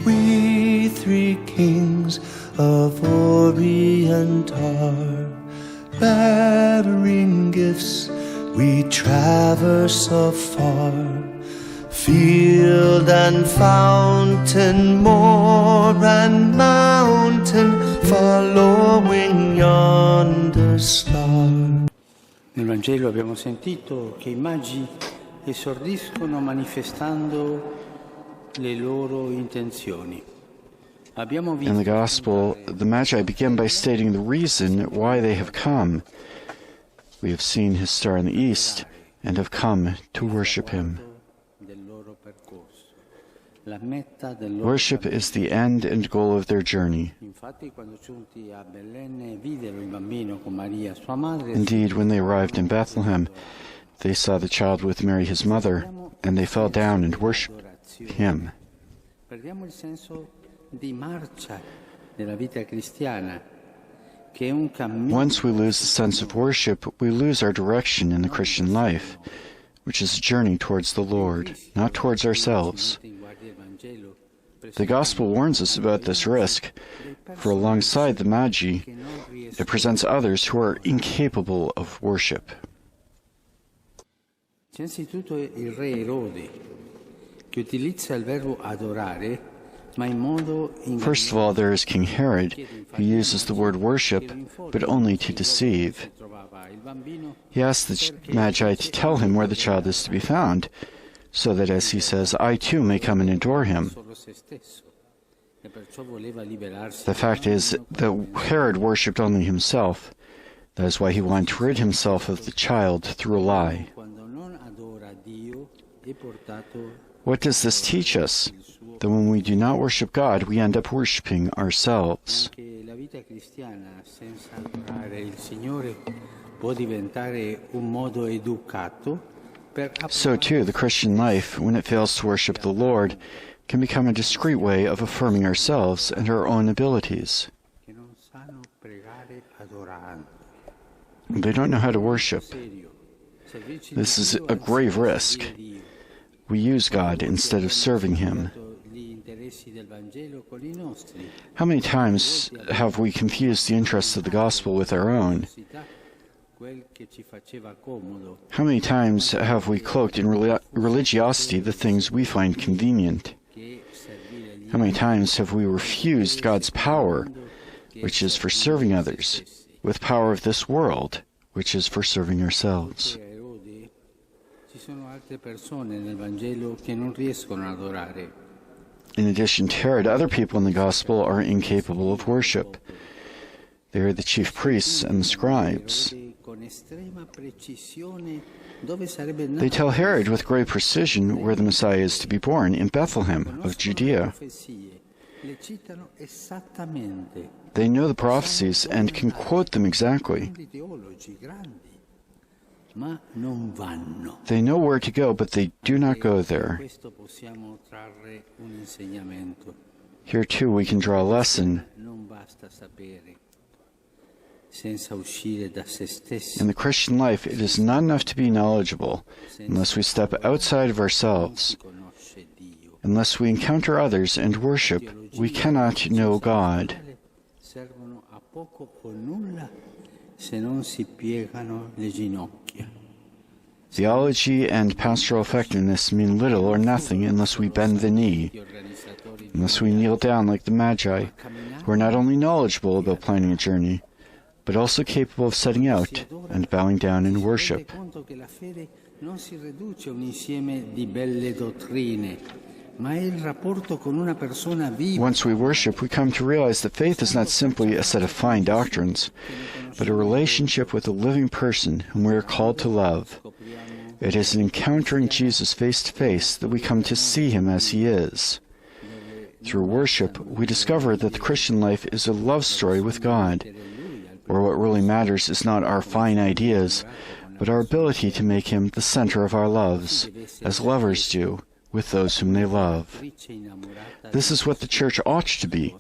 We three kings of Orient are, bearing gifts we traverse afar, field and fountain, moor and mountain, following yonder star. Nel Vangelo abbiamo sentito che i magi esordiscono manifestando le loro intenzioni. In the Gospel, the Magi begin by stating the reason why they have come. We have seen his star in the east and have come to worship him. Worship is the end and goal of their journey. Indeed, when they arrived in Bethlehem, they saw the child with Mary his mother, and they fell down and worshipped him. Once we lose the sense of worship, we lose our direction in the Christian life, which is a journey towards the Lord, not towards ourselves. The Gospel warns us about this risk, for alongside the Magi, it presents others who are incapable of worship. Innanzitutto il re Erode, che utilizza il verbo adorare, ma in modo First of all, there is King Herod, who uses the word worship, but only to deceive. He asks the Magi to tell him where the child is to be found, so that, as he says, I too may come and adore him. The fact is that Herod worshipped only himself. That is why he wanted to rid himself of the child through a lie. What does this teach us? That when we do not worship God, we end up worshiping ourselves. So too, the Christian life, when it fails to worship the Lord, can become a discreet way of affirming ourselves and our own abilities. They don't know how to worship. This is a grave risk. We use God instead of serving Him. How many times have we confused the interests of the gospel with our own? How many times have we cloaked in religiosity the things we find convenient? How many times have we refused God's power, which is for serving others, with power of this world, which is for serving ourselves? In addition to Herod, other people in the Gospel are incapable of worship. They are the chief priests and the scribes. They tell Herod with great precision where the Messiah is to be born, in Bethlehem of Judea. They know the prophecies and can quote them exactly. They know where to go, but they do not go there. Here too we can draw a lesson. In the Christian life, it is not enough to be knowledgeable unless we step outside of ourselves. Unless we encounter others and worship, we cannot know God. Theology and pastoral effectiveness mean little or nothing unless we bend the knee, unless we kneel down like the Magi, who are not only knowledgeable about planning a journey, but also capable of setting out and bowing down in worship. Once we worship, we come to realize that faith is not simply a set of fine doctrines, but a relationship with a living person whom we are called to love. It is in encountering Jesus face to face that we come to see Him as He is. Through worship, we discover that the Christian life is a love story with God, where what really matters is not our fine ideas, but our ability to make Him the center of our loves, as lovers do with those whom they love. This is what the Church ought to be,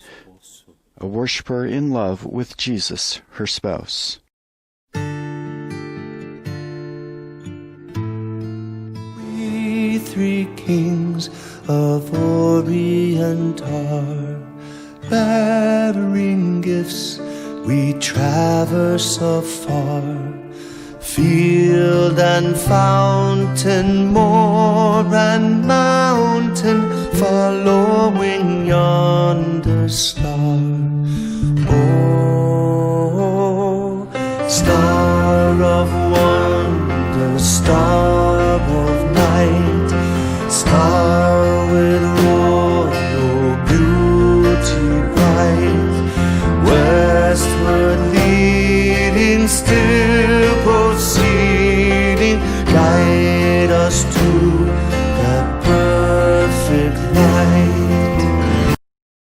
a worshiper in love with Jesus, her spouse. We three kings of Orient are. Bearing gifts, we traverse afar, field and fountain, moor and mountain, following yonder star. Oh, star of wonder, star